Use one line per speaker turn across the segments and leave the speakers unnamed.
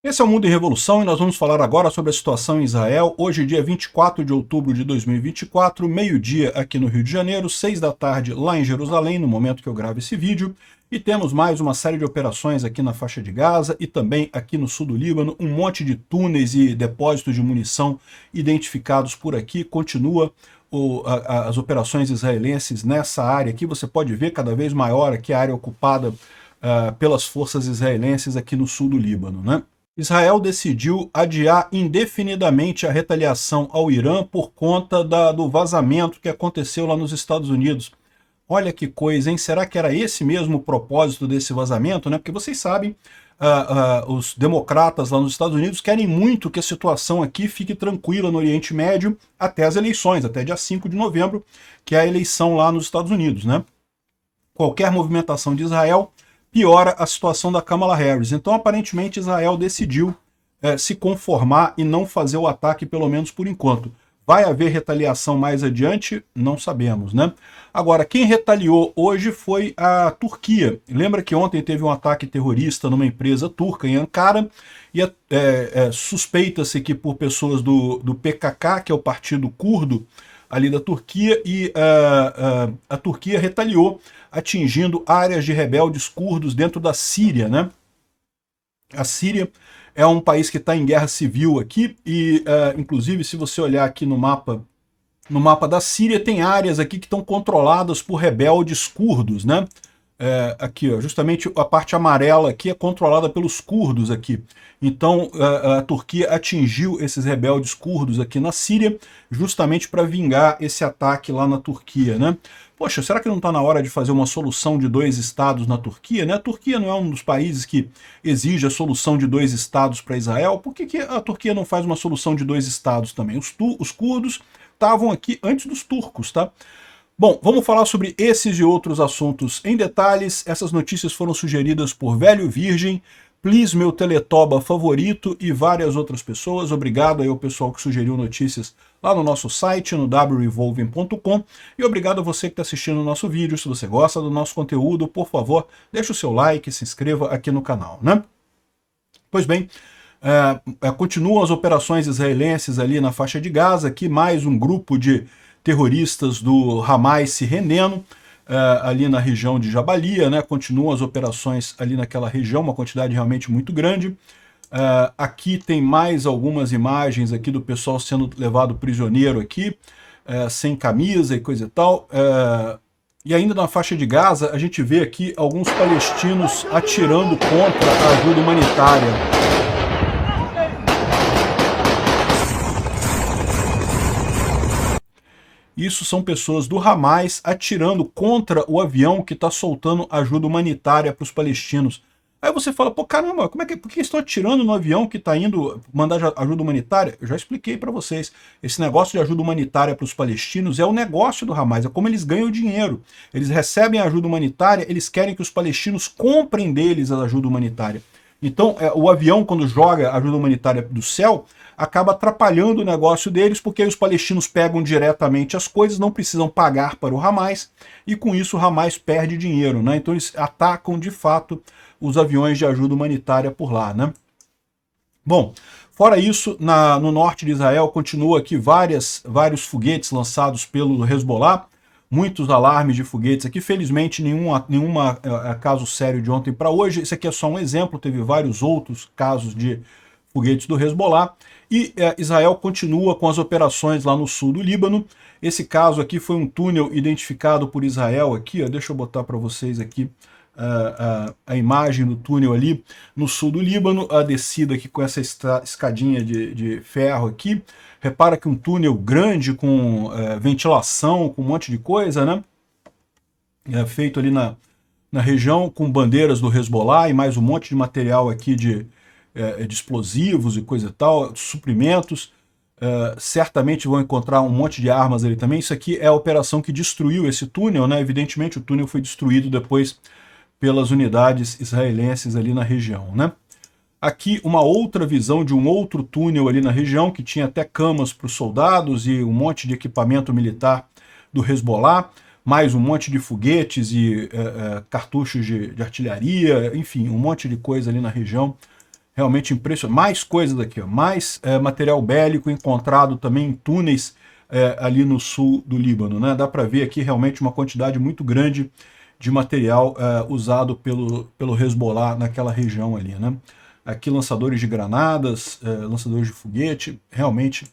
Esse é o Mundo em Revolução e nós vamos falar agora sobre a situação em Israel. Hoje, dia 24 de outubro de 2024, meio-dia aqui no Rio de Janeiro, 6 da tarde lá em Jerusalém, no momento que eu gravo esse vídeo. E temos mais uma série de operações aqui na faixa de Gaza e também aqui no sul do Líbano. Um monte de túneis e depósitos de munição identificados por aqui. Continua as operações israelenses nessa área aqui. Você pode ver cada vez maior aqui a área ocupada pelas forças israelenses aqui no sul do Líbano, né? Israel decidiu adiar indefinidamente a retaliação ao Irã por conta do vazamento que aconteceu lá nos Estados Unidos. Olha que coisa, hein? Será que era esse mesmo o propósito desse vazamento, né? Porque vocês sabem, os democratas lá nos Estados Unidos querem muito que a situação aqui fique tranquila no Oriente Médio até as eleições, até dia 5 de novembro, que é a eleição lá nos Estados Unidos, né? Qualquer movimentação de Israel piora a situação da Kamala Harris. Então, aparentemente, Israel decidiu se conformar e não fazer o ataque, pelo menos por enquanto. Vai haver retaliação mais adiante? Não sabemos, né? Agora, quem retaliou hoje foi a Turquia. Lembra que ontem teve um ataque terrorista numa empresa turca em Ankara e suspeita-se que por pessoas do PKK, que é o partido curdo ali da Turquia, e a Turquia retaliou, atingindo áreas de rebeldes curdos dentro da Síria, né? A Síria é um país que está em guerra civil aqui, e inclusive se você olhar aqui no mapa da Síria, tem áreas aqui que estão controladas por rebeldes curdos, né? Aqui, ó, justamente a parte amarela aqui é controlada pelos curdos aqui. Então a Turquia atingiu esses rebeldes curdos aqui na Síria, justamente para vingar esse ataque lá na Turquia, né? Poxa, será que não está na hora de fazer uma solução de dois estados na Turquia, né? A Turquia não é um dos países que exige a solução de dois estados para Israel. Por que a Turquia não faz uma solução de dois estados também? Os curdos estavam aqui antes dos turcos, tá? Bom, vamos falar sobre esses e outros assuntos em detalhes. Essas notícias foram sugeridas por Velho Virgem, Please, meu teletoba favorito e várias outras pessoas. Obrigado aí ao pessoal que sugeriu notícias lá no nosso site, no wrevolving.com. E obrigado a você que está assistindo o nosso vídeo. Se você gosta do nosso conteúdo, por favor, deixe o seu like e se inscreva aqui no canal, né? Pois bem, continuam as operações israelenses ali na faixa de Gaza, aqui mais um grupo de terroristas do Hamas se rendendo ali na região de Jabalia, né? Continuam as operações ali naquela região, uma quantidade realmente muito grande. Aqui tem mais algumas imagens aqui do pessoal sendo levado prisioneiro aqui, sem camisa e coisa e tal. E ainda na faixa de Gaza, a gente vê aqui alguns palestinos atirando contra a ajuda humanitária. Isso são pessoas do Hamas atirando contra o avião que está soltando ajuda humanitária para os palestinos. Aí você fala, pô, caramba, por que estão atirando no avião que está indo mandar ajuda humanitária? Eu já expliquei para vocês. Esse negócio de ajuda humanitária para os palestinos é o negócio do Hamas, é como eles ganham dinheiro. Eles recebem a ajuda humanitária, eles querem que os palestinos comprem deles a ajuda humanitária. Então, o avião, quando joga ajuda humanitária do céu, acaba atrapalhando o negócio deles, porque aí os palestinos pegam diretamente as coisas, não precisam pagar para o Hamas, e com isso o Hamas perde dinheiro, né? Então eles atacam, de fato, os aviões de ajuda humanitária por lá, né? Bom, fora isso, no norte de Israel, continua aqui vários foguetes lançados pelo Hezbollah, muitos alarmes de foguetes aqui, felizmente nenhum caso sério de ontem para hoje. Esse aqui é só um exemplo, teve vários outros casos de foguetes do Hezbollah, e Israel continua com as operações lá no sul do Líbano. Esse caso aqui foi um túnel identificado por Israel aqui, ó, deixa eu botar para vocês aqui a imagem do túnel ali no sul do Líbano, a descida aqui com essa escadinha de ferro aqui. Repara que um túnel grande com ventilação, com um monte de coisa, né? Feito ali na região com bandeiras do Hezbollah e mais um monte de material aqui de explosivos e coisa e tal, suprimentos. Certamente vão encontrar um monte de armas ali também. Isso aqui é a operação que destruiu esse túnel, né? Evidentemente o túnel foi destruído depois pelas unidades israelenses ali na região, né? Aqui uma outra visão de um outro túnel ali na região, que tinha até camas para os soldados e um monte de equipamento militar do Hezbollah, mais um monte de foguetes e cartuchos de artilharia, enfim, um monte de coisa ali na região. realmente impressionante. Mais coisas aqui, ó, mais material bélico encontrado também em túneis ali no sul do Líbano, né? Dá para ver aqui realmente uma quantidade muito grande de material usado pelo Hezbollah naquela região ali, né? Aqui lançadores de granadas, lançadores de foguete, realmente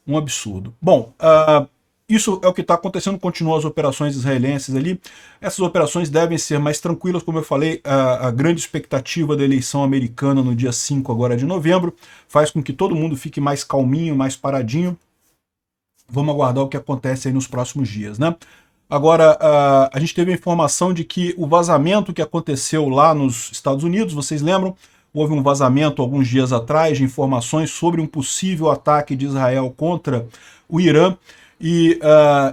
um absurdo. Bom, isso é o que está acontecendo, continuam as operações israelenses ali. Essas operações devem ser mais tranquilas, como eu falei, a grande expectativa da eleição americana no dia 5 agora de novembro faz com que todo mundo fique mais calminho, mais paradinho. Vamos aguardar o que acontece aí nos próximos dias, né? Agora, a gente teve a informação de que o vazamento que aconteceu lá nos Estados Unidos, vocês lembram? Houve um vazamento alguns dias atrás de informações sobre um possível ataque de Israel contra o Irã, e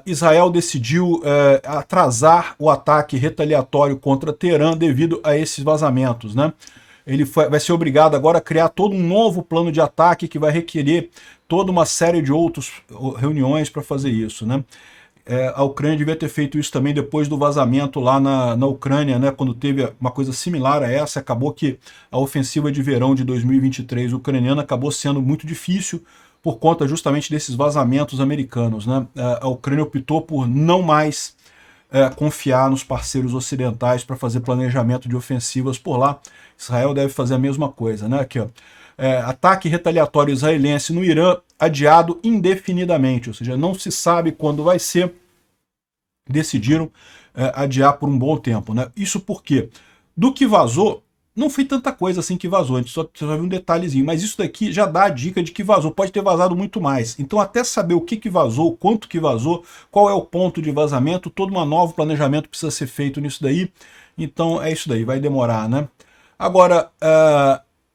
Israel decidiu atrasar o ataque retaliatório contra Teherã devido a esses vazamentos, né? Ele vai ser obrigado agora a criar todo um novo plano de ataque que vai requerer toda uma série de outras reuniões para fazer isso, né? A Ucrânia devia ter feito isso também depois do vazamento lá na Ucrânia, né, quando teve uma coisa similar a essa. Acabou que a ofensiva de verão de 2023 ucraniana acabou sendo muito difícil por conta justamente desses vazamentos americanos, né? A Ucrânia optou por não mais confiar nos parceiros ocidentais para fazer planejamento de ofensivas por lá. Israel deve fazer a mesma coisa, né? Aqui, ó. Ataque retaliatório israelense no Irã adiado indefinidamente, ou seja, não se sabe quando vai ser, decidiram adiar por um bom tempo, né? Isso porque, do que vazou, não foi tanta coisa assim que vazou, a gente só viu um detalhezinho, mas isso daqui já dá a dica de que vazou, pode ter vazado muito mais. Então até saber o que vazou, quanto que vazou, qual é o ponto de vazamento, todo um novo planejamento precisa ser feito nisso daí, então é isso daí, vai demorar, né? Agora,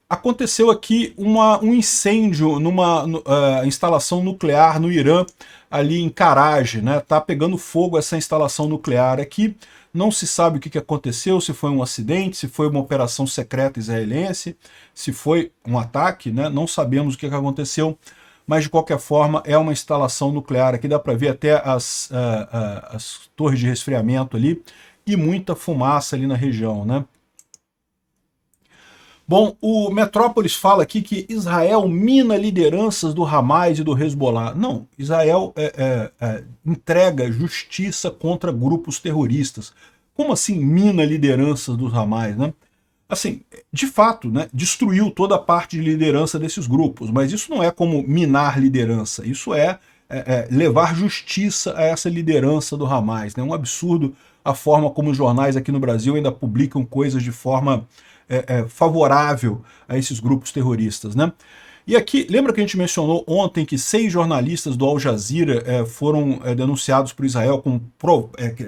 aconteceu aqui um incêndio numa instalação nuclear no Irã, ali em Karaj, né? Tá pegando fogo essa instalação nuclear aqui. Não se sabe o que aconteceu, se foi um acidente, se foi uma operação secreta israelense, se foi um ataque, né? Não sabemos o que aconteceu, mas de qualquer forma é uma instalação nuclear. Aqui dá para ver até as torres de resfriamento ali e muita fumaça ali na região, né? Bom, o Metrópolis fala aqui que Israel mina lideranças do Hamas e do Hezbollah. Não, Israel entrega justiça contra grupos terroristas. Como assim mina lideranças do Hamas, né? Assim, de fato, né, destruiu toda a parte de liderança desses grupos, mas isso não é como minar liderança, isso é levar justiça a essa liderança do Hamas, né? É um absurdo a forma como os jornais aqui no Brasil ainda publicam coisas de forma favorável a esses grupos terroristas, né? E aqui, lembra que a gente mencionou ontem que 6 jornalistas do Al Jazeera foram denunciados por Israel,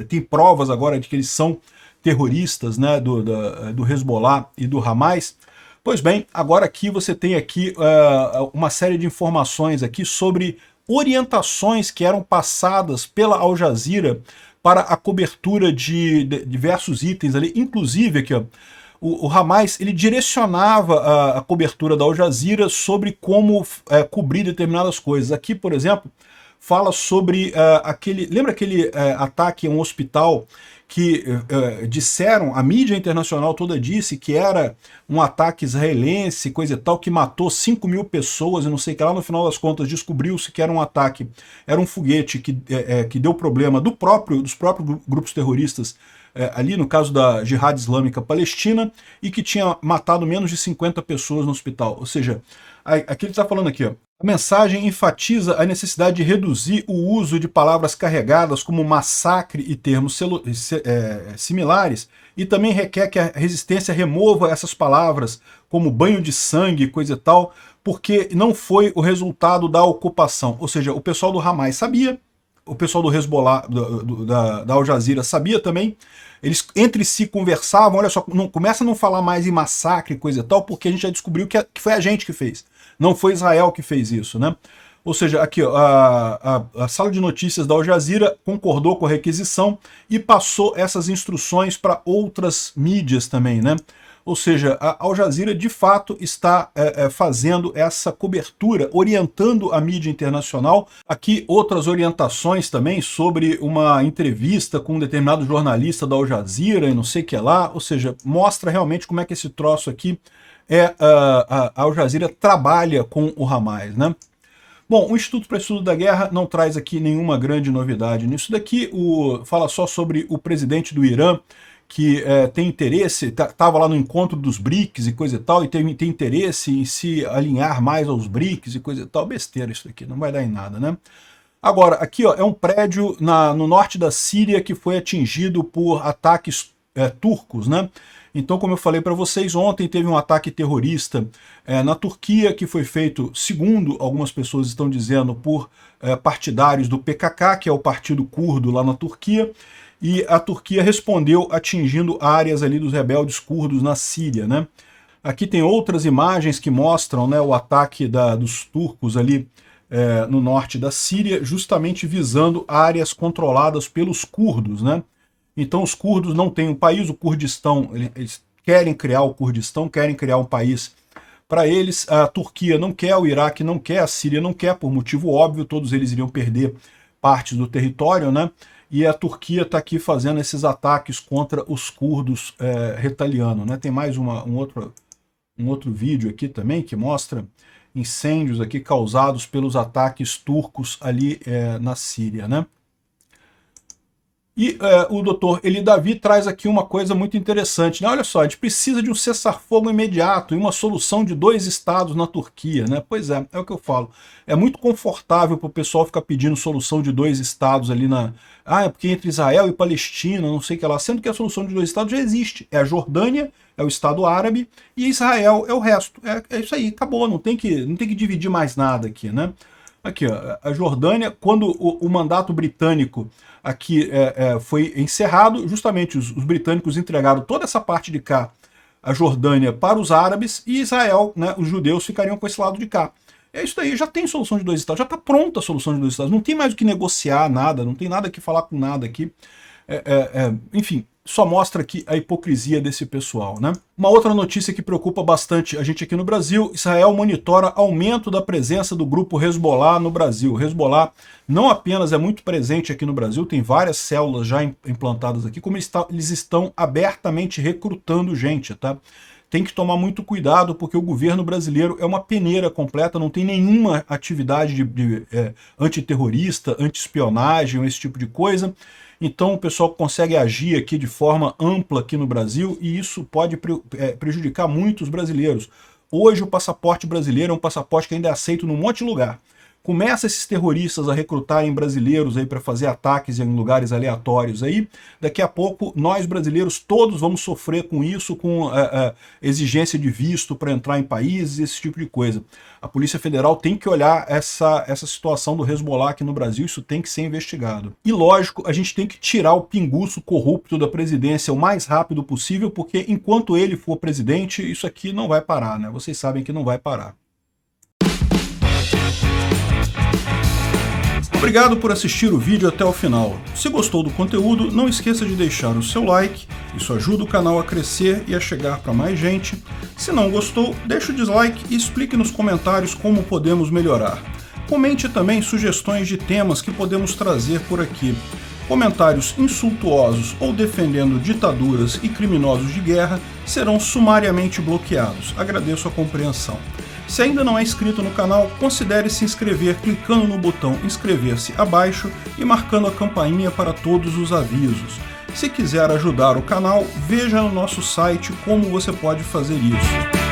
tem provas agora de que eles são terroristas, né, do Hezbollah e do Hamas? Pois bem, agora aqui você tem aqui uma série de informações aqui sobre orientações que eram passadas pela Al Jazeera para a cobertura de diversos itens ali, inclusive aqui, ó, o Hamas ele direcionava a cobertura da Al Jazeera sobre como cobrir determinadas coisas. Aqui, por exemplo, fala sobre lembra aquele ataque a um hospital que disseram, a mídia internacional toda disse que era um ataque israelense, coisa e tal, que matou 5.000 pessoas e não sei o que lá, no final das contas descobriu-se que era um ataque, era um foguete que deu problema dos próprios grupos terroristas ali no caso da Jihad Islâmica Palestina, e que tinha matado menos de 50 pessoas no hospital. Ou seja, aqui ele está falando aqui, ó, a mensagem enfatiza a necessidade de reduzir o uso de palavras carregadas como massacre e termos similares, e também requer que a resistência remova essas palavras como banho de sangue, coisa e tal, porque não foi o resultado da ocupação. Ou seja, o pessoal do Hamas sabia, o pessoal do Hezbollah, da Al Jazeera sabia também, eles entre si conversavam, olha só, começa a não falar mais em massacre, coisa e tal, porque a gente já descobriu que foi a gente que fez, não foi Israel que fez isso, né? Ou seja, aqui ó, a sala de notícias da Al Jazeera concordou com a requisição e passou essas instruções para outras mídias também, né? Ou seja, a Al Jazeera de fato está fazendo essa cobertura, orientando a mídia internacional. Aqui outras orientações também sobre uma entrevista com um determinado jornalista da Al Jazeera e não sei o que lá, ou seja, mostra realmente como é que esse troço aqui a Al Jazeera trabalha com o Hamas, né? Bom, o Instituto para Estudo da Guerra não traz aqui nenhuma grande novidade nisso daqui, fala só sobre o presidente do Irã, que tem interesse, estava lá no encontro dos BRICS e coisa e tal, e tem interesse em se alinhar mais aos BRICS e coisa e tal. Besteira isso daqui, não vai dar em nada, né? Agora, aqui ó, é um prédio no norte da Síria que foi atingido por ataques turcos, né? Então, como eu falei para vocês, ontem teve um ataque terrorista na Turquia, que foi feito, segundo algumas pessoas estão dizendo, por partidários do PKK, que é o partido curdo lá na Turquia, e a Turquia respondeu atingindo áreas ali dos rebeldes curdos na Síria, né? Aqui tem outras imagens que mostram, né, o ataque dos turcos ali no norte da Síria, justamente visando áreas controladas pelos curdos, né? Então os curdos não têm um país, o Kurdistão, eles querem criar o Kurdistão, querem criar um país para eles. A Turquia não quer, o Iraque não quer, a Síria não quer, por motivo óbvio, todos eles iriam perder partes do território, né? E a Turquia está aqui fazendo esses ataques contra os curdos retaliando, né? Tem mais um outro vídeo aqui também que mostra incêndios aqui causados pelos ataques turcos ali na Síria, né? E o doutor Eli Davi traz aqui uma coisa muito interessante, né? Olha só, a gente precisa de um cessar-fogo imediato e uma solução de 2 estados na Turquia, né? Pois é o que eu falo. É muito confortável para o pessoal ficar pedindo solução de 2 estados ali é porque entre Israel e Palestina, não sei o que lá, sendo que a solução de 2 estados já existe. É a Jordânia, é o Estado Árabe, e Israel é o resto. É isso aí, acabou, não tem que dividir mais nada aqui, né? Aqui, ó, a Jordânia, quando o mandato britânico aqui foi encerrado, justamente os britânicos entregaram toda essa parte de cá, a Jordânia, para os árabes, e Israel, né, os judeus ficariam com esse lado de cá. É isso daí, já tem solução de 2 estados, já está pronta a solução de 2 estados, não tem mais o que negociar nada, não tem nada que falar com nada aqui. Enfim, só mostra aqui a hipocrisia desse pessoal, né? Uma outra notícia que preocupa bastante a gente aqui no Brasil: Israel monitora aumento da presença do grupo Hezbollah no Brasil. O Hezbollah não apenas é muito presente aqui no Brasil, tem várias células já implantadas aqui, como eles estão abertamente recrutando gente, tá? Tem que tomar muito cuidado, porque o governo brasileiro é uma peneira completa, não tem nenhuma atividade antiterrorista, anti-espionagem, esse tipo de coisa. Então o pessoal consegue agir aqui de forma ampla aqui no Brasil, e isso pode prejudicar muito os brasileiros. Hoje o passaporte brasileiro é um passaporte que ainda é aceito num monte de lugar. Começa esses terroristas a recrutarem brasileiros aí para fazer ataques em lugares aleatórios aí, daqui a pouco nós brasileiros todos vamos sofrer com isso, com exigência de visto para entrar em países, esse tipo de coisa. A Polícia Federal tem que olhar essa situação do Hezbollah aqui no Brasil, isso tem que ser investigado. E lógico, a gente tem que tirar o pinguço corrupto da presidência o mais rápido possível, porque enquanto ele for presidente, isso aqui não vai parar, né? Vocês sabem que não vai parar. Obrigado por assistir o vídeo até o final. Se gostou do conteúdo, não esqueça de deixar o seu like, isso ajuda o canal a crescer e a chegar para mais gente. Se não gostou, deixe o dislike e explique nos comentários como podemos melhorar. Comente também sugestões de temas que podemos trazer por aqui. Comentários insultuosos ou defendendo ditaduras e criminosos de guerra serão sumariamente bloqueados. Agradeço a compreensão. Se ainda não é inscrito no canal, considere se inscrever clicando no botão inscrever-se abaixo e marcando a campainha para todos os avisos. Se quiser ajudar o canal, veja no nosso site como você pode fazer isso.